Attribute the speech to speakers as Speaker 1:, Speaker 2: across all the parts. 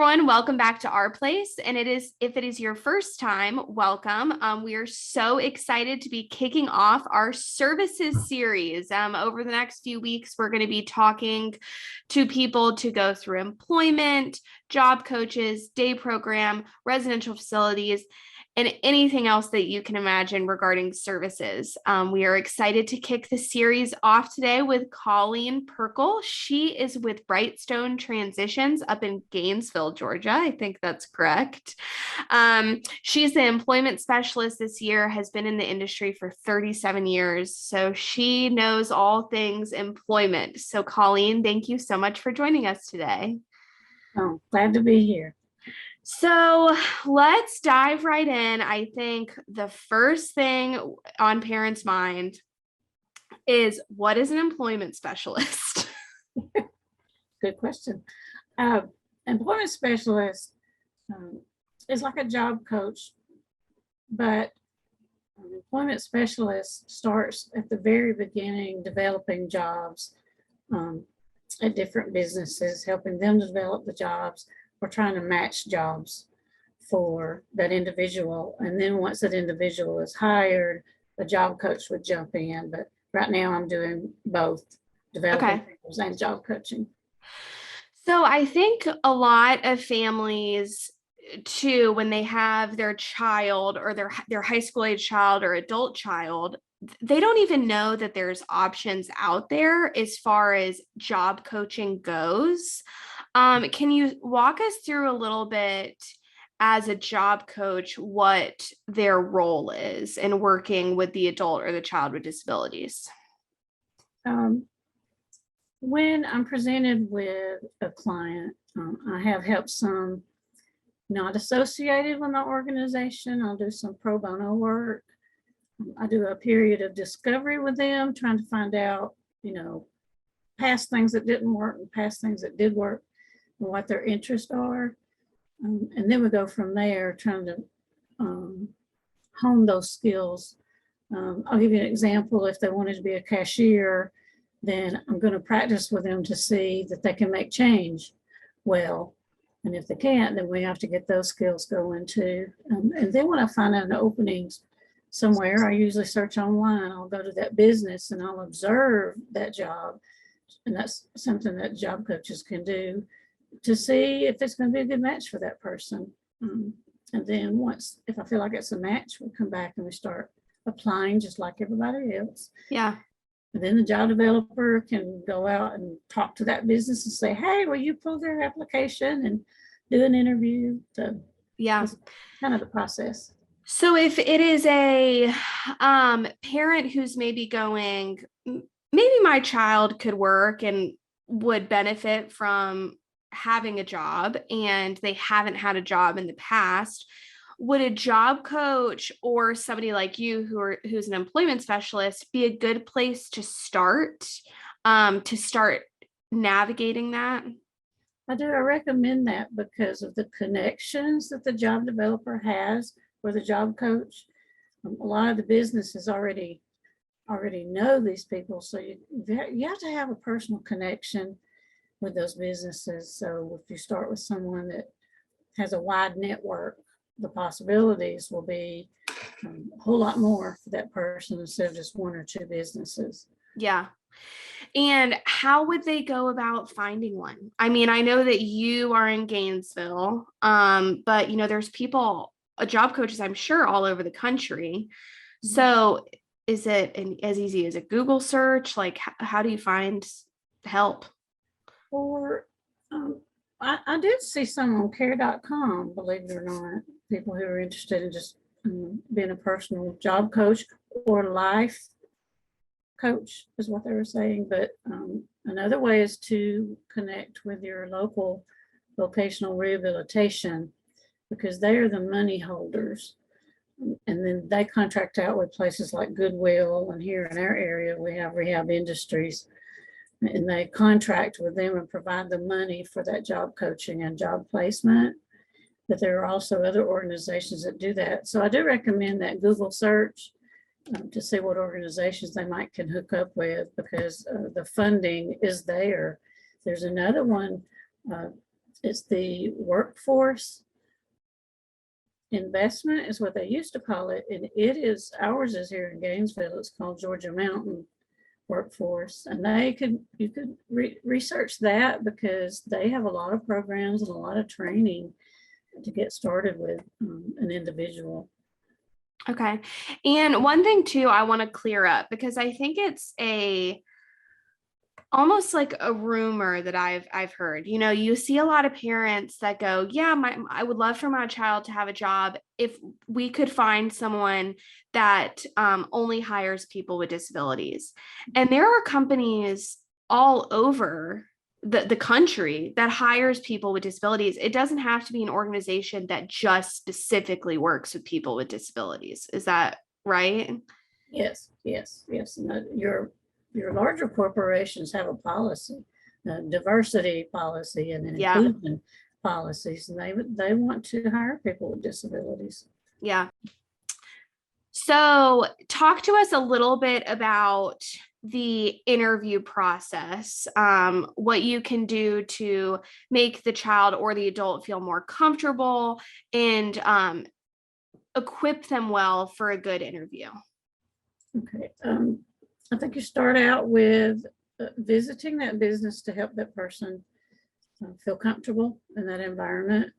Speaker 1: everyone, welcome back to our place. And if it is your first time, welcome. We are so excited to be kicking off our services series. Over the next few weeks, we're going to be talking to people to go through employment, job coaches, day program, residential facilities, and anything else that you can imagine regarding services. We are excited to kick the series off today with Colleen Pirkle. She is with Brightstone Transitions up in Gainesville, Georgia. I think that's correct. She's the employment specialist this year, has been in the industry for 37 years. So she knows all things employment. So Colleen, thank you so much for joining us today.
Speaker 2: Oh, glad to be here.
Speaker 1: So let's dive right in. I think the first thing on parents' mind is, what is an employment specialist?
Speaker 2: Good question. Employment specialist is like a job coach, but an employment specialist starts at the very beginning, developing jobs at different businesses, helping them develop the jobs. We're trying to match jobs for that individual. And then once that individual is hired, the job coach would jump in. But right now I'm doing both, developing jobs and job coaching.
Speaker 1: So I think a lot of families too, when they have their child or their high school age child or adult child, they don't even know that there's options out there as far as job coaching goes. Can you walk us through a little bit as a job coach, what their role is in working with the adult or the child with disabilities?
Speaker 2: When I'm presented with a client, I have helped some not associated with my organization. I'll do some pro bono work. I do a period of discovery with them, trying to find out, past things that didn't work and past things that did work, and what their interests are. And then we go from there, trying to hone those skills. I'll give you an example. If they wanted to be a cashier, then I'm going to practice with them to see that they can make change well. And if they can't, then we have to get those skills going too. And then when I find out an openings somewhere, I usually search online. I'll go to that business and I'll observe that job. And that's something that job coaches can do to see if it's going to be a good match for that person. And then if I feel like it's a match, we come back and we start applying just like everybody else.
Speaker 1: Yeah.
Speaker 2: And then the job developer can go out and talk to that business and say, hey, will you pull their application and do an interview? So
Speaker 1: yeah,
Speaker 2: that's kind of the process.
Speaker 1: So if it is a parent who's maybe going, maybe my child could work and would benefit from having a job and they haven't had a job in the past, would a job coach or somebody like you who's an employment specialist be a good place to start navigating that?
Speaker 2: I do. I recommend that because of the connections that the job developer has with a job coach. A lot of the businesses already know these people, so you have to have a personal connection with those businesses. So if you start with someone that has a wide network, the possibilities will be a whole lot more for that person instead of just one or two businesses.
Speaker 1: Yeah. And how would they go about finding one? I mean, I know that you are in Gainesville, but there's people, job coaches, I'm sure, all over the country. So is it as easy as a Google search? Like, how do you find help?
Speaker 2: Or I did see some on care.com, believe it or not, people who are interested in just being a personal job coach or life coach is what they were saying. But another way is to connect with your local vocational rehabilitation, because they are the money holders. And then they contract out with places like Goodwill, and here in our area we have Rehab Industries, and they contract with them and provide the money for that job coaching and job placement. But there are also other organizations that do that. So I do recommend that Google search to see what organizations they can hook up with, because the funding is there. There's another one It's the workforce investment is what they used to call it. And it is, ours is here in Gainesville. It's called Georgia Mountain Workforce. And you could research that because they have a lot of programs and a lot of training to get started with an individual.
Speaker 1: Okay. And one thing too, I want to clear up because I think it's almost like a rumor that I've heard. You see a lot of parents that go, yeah, I would love for my child to have a job if we could find someone that only hires people with disabilities. And there are companies all over the country that hires people with disabilities. It doesn't have to be an organization that just specifically works with people with disabilities. Is that right?
Speaker 2: Yes. And your larger corporations have a policy, diversity policy and an
Speaker 1: Yeah.
Speaker 2: inclusion policies, and they want to hire people with disabilities.
Speaker 1: Yeah. So talk to us a little bit about the interview process, what you can do to make the child or the adult feel more comfortable and equip them well for a good interview.
Speaker 2: Okay. I think you start out with visiting that business to help that person feel comfortable in that environment,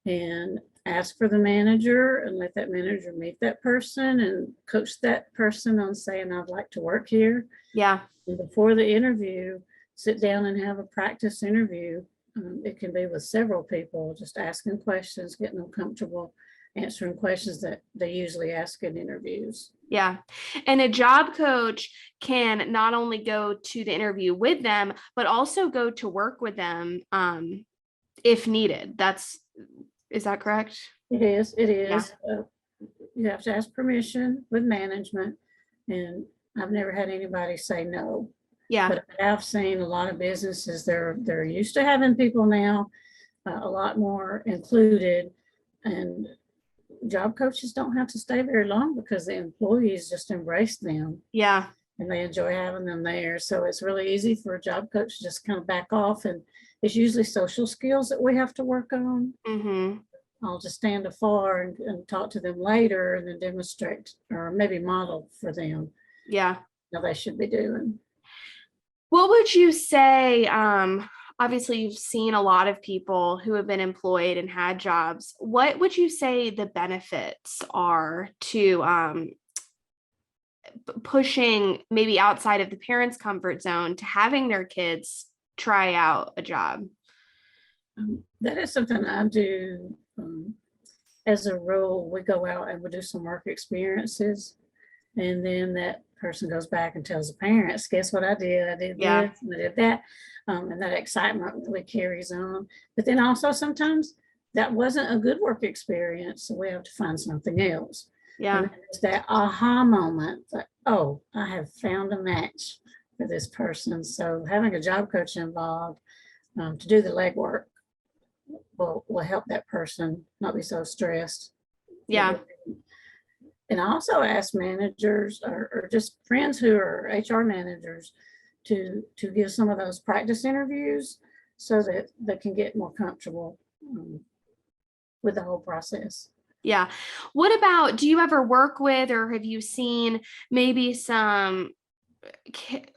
Speaker 2: and ask for the manager and let that manager meet that person and coach that person on saying, I'd like to work here.
Speaker 1: Yeah.
Speaker 2: And before the interview, sit down and have a practice interview. It can be with several people, just asking questions, getting them comfortable, answering questions that they usually ask in interviews.
Speaker 1: Yeah. And a job coach can not only go to the interview with them, but also go to work with them if needed. Is that correct?
Speaker 2: It is.
Speaker 1: Yeah.
Speaker 2: You have to ask permission with management, and I've never had anybody say no.
Speaker 1: Yeah.
Speaker 2: But I've seen a lot of businesses, they're used to having people now, a lot more included, and job coaches don't have to stay very long because the employees just embrace them.
Speaker 1: Yeah.
Speaker 2: And they enjoy having them there. So it's really easy for a job coach to just kind of back off. And it's usually social skills that we have to work on.
Speaker 1: Mm-hmm.
Speaker 2: I'll just stand afar and talk to them later and then demonstrate or maybe model for them.
Speaker 1: Yeah.
Speaker 2: How they should be doing.
Speaker 1: What would you say? Obviously, you've seen a lot of people who have been employed and had jobs. What would you say the benefits are to pushing maybe outside of the parents' comfort zone to having their kids try out a job?
Speaker 2: That is something I do as a rule. We go out and we do some work experiences, and then that person goes back and tells the parents, guess what I did? I did
Speaker 1: Yeah.
Speaker 2: this and I did that. And that excitement really carries on. But then also sometimes that wasn't a good work experience, so we have to find something else.
Speaker 1: Yeah.
Speaker 2: It's that aha moment that, oh, I have found a match for this person. So having a job coach involved to do the legwork will help that person not be so stressed.
Speaker 1: Yeah.
Speaker 2: And I also ask managers or just friends who are HR managers to give some of those practice interviews so that they can get more comfortable with the whole process.
Speaker 1: Yeah. What about, do you ever work with or have you seen maybe some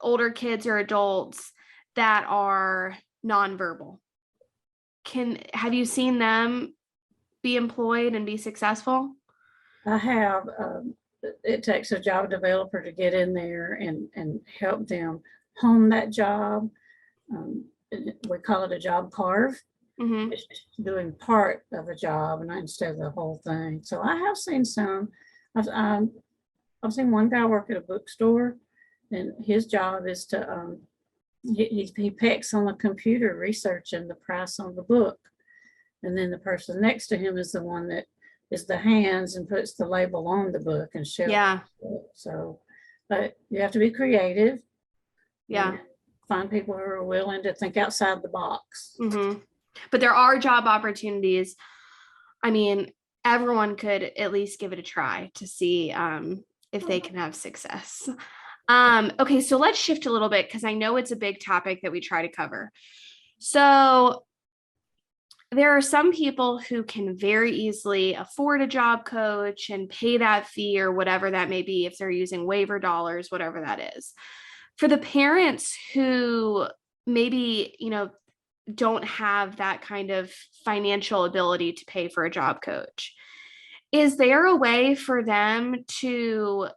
Speaker 1: older kids or adults that are nonverbal? Have you seen them be employed and be successful?
Speaker 2: I have. It takes a job developer to get in there and help them hone that job. We call it a job carve.
Speaker 1: Mm-hmm.
Speaker 2: It's doing part of a job and not instead of the whole thing. So I have seen some. I've seen one guy work at a bookstore, and his job is to he pecks on the computer researching the price on the book, and then the person next to him is the one that is the hands and puts the label on the book and shelves.
Speaker 1: Yeah.
Speaker 2: So, but you have to be creative.
Speaker 1: Yeah.
Speaker 2: Find people who are willing to think outside the box.
Speaker 1: Mm-hmm. But there are job opportunities. I mean, everyone could at least give it a try to see if they can have success. Okay, so let's shift a little bit because I know it's a big topic that we try to cover. So there are some people who can very easily afford a job coach and pay that fee or whatever that may be, if they're using waiver dollars, whatever that is. For the parents who maybe, don't have that kind of financial ability to pay for a job coach, is there a way for them to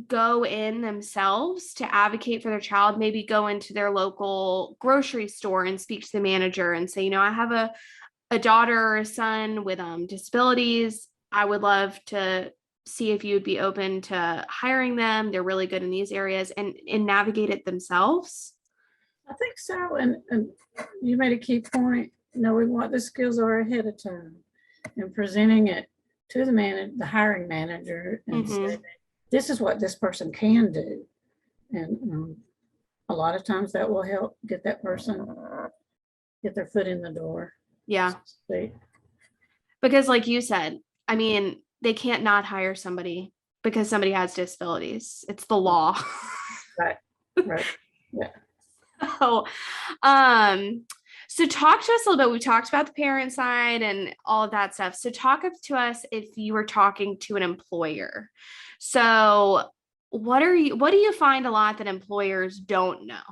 Speaker 1: go in themselves to advocate for their child, maybe go into their local grocery store and speak to the manager and say, I have a daughter or a son with disabilities. I would love to see if you would be open to hiring them. They're really good in these areas, and navigate it themselves.
Speaker 2: I think so. And you made a key point, knowing what the skills are ahead of time and presenting it to the hiring manager and say, this is what this person can do. And a lot of times that will help get that person get their foot in the door.
Speaker 1: Yeah. Because like you said, I mean, they can't not hire somebody because somebody has disabilities. It's the law.
Speaker 2: Right. Yeah.
Speaker 1: So, so talk to us a little bit. We talked about the parent side and all of that stuff. So talk up to us if you were talking to an employer. So what do you find a lot that employers don't know?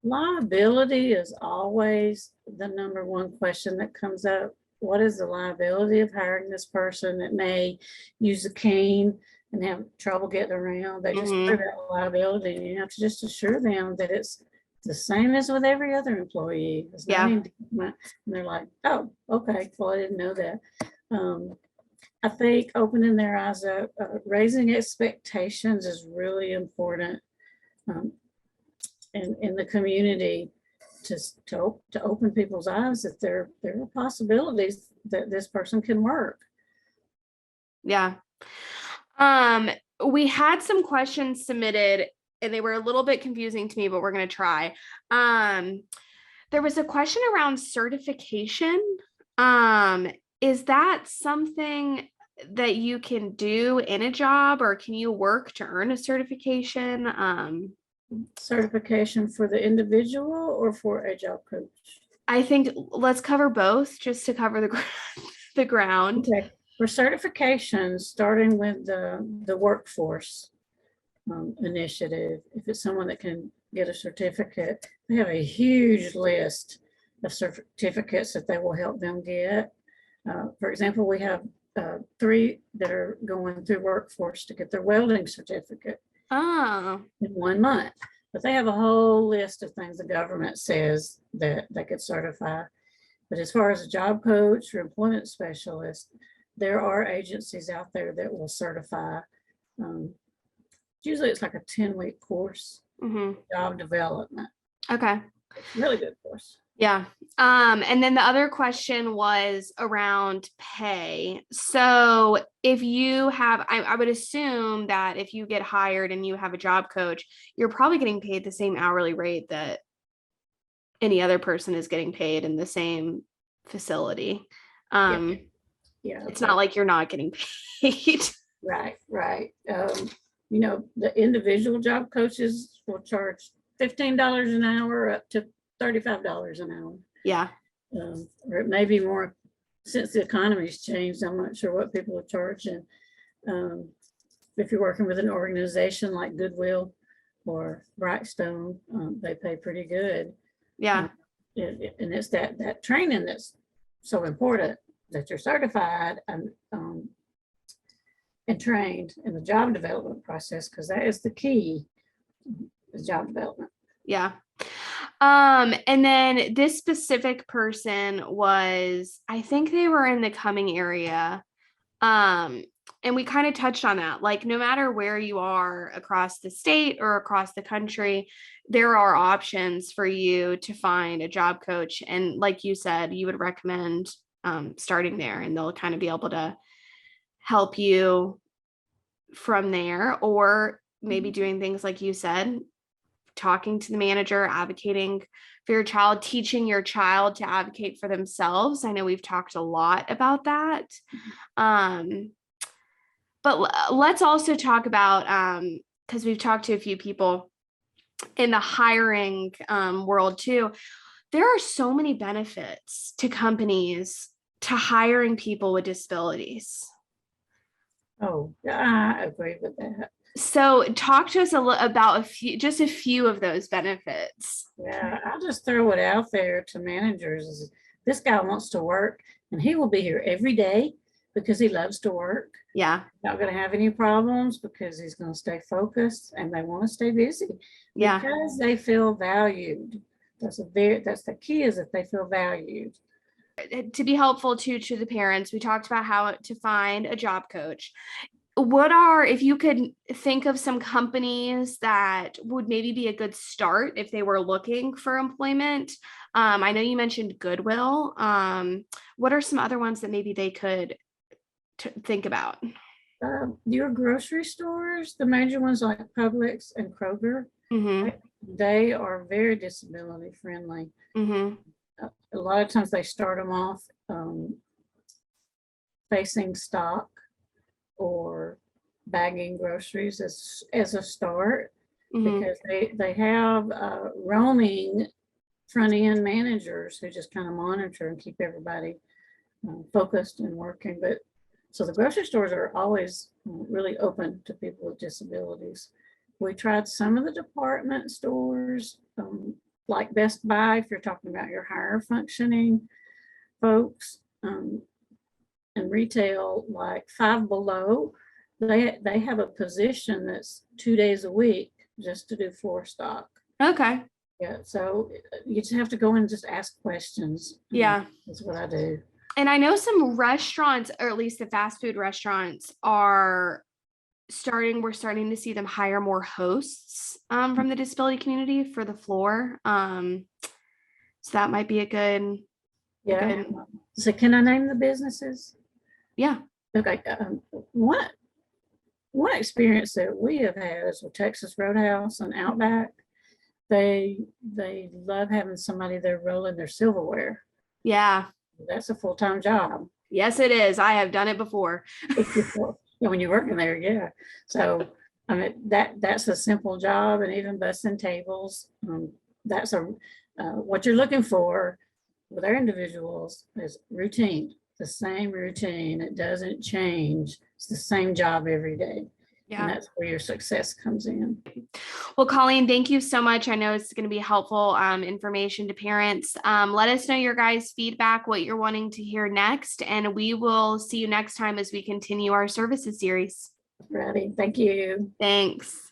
Speaker 2: Liability is always the number one question that comes up. What is the liability of hiring this person that may use a cane and have trouble getting around? They just put that liability, and you have to just assure them that it's the same as with every other employee. And they're like, oh, okay, well, I didn't know that. I think opening their eyes up, raising expectations is really important in the community to open people's eyes that there are possibilities that this person can work.
Speaker 1: Yeah. We had some questions submitted and they were a little bit confusing to me, but we're going to try. There was a question around certification. Is that something that you can do in a job, or can you work to earn a certification?
Speaker 2: Certification for the individual or for a job coach?
Speaker 1: I think let's cover both just to cover the ground.
Speaker 2: Okay. For certifications, starting with the workforce initiative, if it's someone that can get a certificate, they have a huge list of certificates that they will help them get. For example, we have 3 that are going through workforce to get their welding certificate in 1 month. But they have a whole list of things the government says that they could certify. But as far as a job coach or employment specialist, there are agencies out there that will certify. Usually it's like a 10-week course, job development.
Speaker 1: Okay.
Speaker 2: Really good course.
Speaker 1: Yeah. And then the other question was around pay. So if you have, I would assume that if you get hired and you have a job coach, you're probably getting paid the same hourly rate that any other person is getting paid in the same facility. Yeah. It's not like you're not getting paid.
Speaker 2: Right. The individual job coaches will charge $15 an hour up to $35 an hour.
Speaker 1: Yeah.
Speaker 2: Or it may be more since the economy's changed. I'm not sure what people are charging. If you're working with an organization like Goodwill or Brightstone, they pay pretty good.
Speaker 1: Yeah.
Speaker 2: And it's that training that's so important, that you're certified and trained in the job development process, because that is the key, the job development.
Speaker 1: Yeah. And then this specific person was, I think they were in the Cumming area. And we kind of touched on that. Like, no matter where you are across the state or across the country, there are options for you to find a job coach. And like you said, you would recommend starting there, and they'll kind of be able to help you from there, or maybe doing things like you said, talking to the manager, advocating for your child, teaching your child to advocate for themselves. I know we've talked a lot about that. But let's also talk about, because we've talked to a few people in the hiring world too. there are so many benefits to companies to hiring people with disabilities.
Speaker 2: Oh, I agree with that.
Speaker 1: So talk to us about just a few of those benefits.
Speaker 2: Yeah, I'll just throw it out there to managers. This guy wants to work and he will be here every day because he loves to work.
Speaker 1: Yeah.
Speaker 2: Not going to have any problems because he's going to stay focused and they want to stay busy
Speaker 1: Yeah.
Speaker 2: because they feel valued. That's the key, is that they feel valued.
Speaker 1: To be helpful to the parents, we talked about how to find a job coach. If you could think of some companies that would maybe be a good start if they were looking for employment? I know you mentioned Goodwill. What are some other ones that maybe they could think about?
Speaker 2: Your grocery stores, the major ones like Publix and Kroger,
Speaker 1: Mm-hmm.
Speaker 2: they are very disability friendly.
Speaker 1: Mm-hmm.
Speaker 2: A lot of times they start them off facing stock or bagging groceries as a start,
Speaker 1: Mm-hmm.
Speaker 2: because they have roaming front end managers who just kind of monitor and keep everybody focused and working. But so the grocery stores are always really open to people with disabilities. We tried some of the department stores, like Best Buy, if you're talking about your higher functioning folks, and retail like Five Below. They have a position that's 2 days a week just to do floor stock.
Speaker 1: Okay.
Speaker 2: Yeah, so you just have to go and just ask questions.
Speaker 1: Yeah.
Speaker 2: That's what I do.
Speaker 1: And I know some restaurants, or at least the fast food restaurants, we're starting to see them hire more hosts from the disability community for the floor. So that might be a good.
Speaker 2: Yeah. So can I name the businesses?
Speaker 1: Yeah.
Speaker 2: Okay. One experience that we have had is with Texas Roadhouse and Outback. They love having somebody there rolling their silverware.
Speaker 1: Yeah.
Speaker 2: That's a full-time job.
Speaker 1: Yes, it is. I have done it before.
Speaker 2: When you're working there, yeah. So I mean that's a simple job, and even bussing tables. That's what you're looking for with our individuals is routine. The same routine. It doesn't change. It's the same job every day. Yeah. And that's where your success comes in.
Speaker 1: Well, Colleen, thank you so much. I know it's going to be helpful information to parents. Let us know your guys' feedback, what you're wanting to hear next, and we will see you next time as we continue our services series.
Speaker 2: Ready. Thank you.
Speaker 1: Thanks.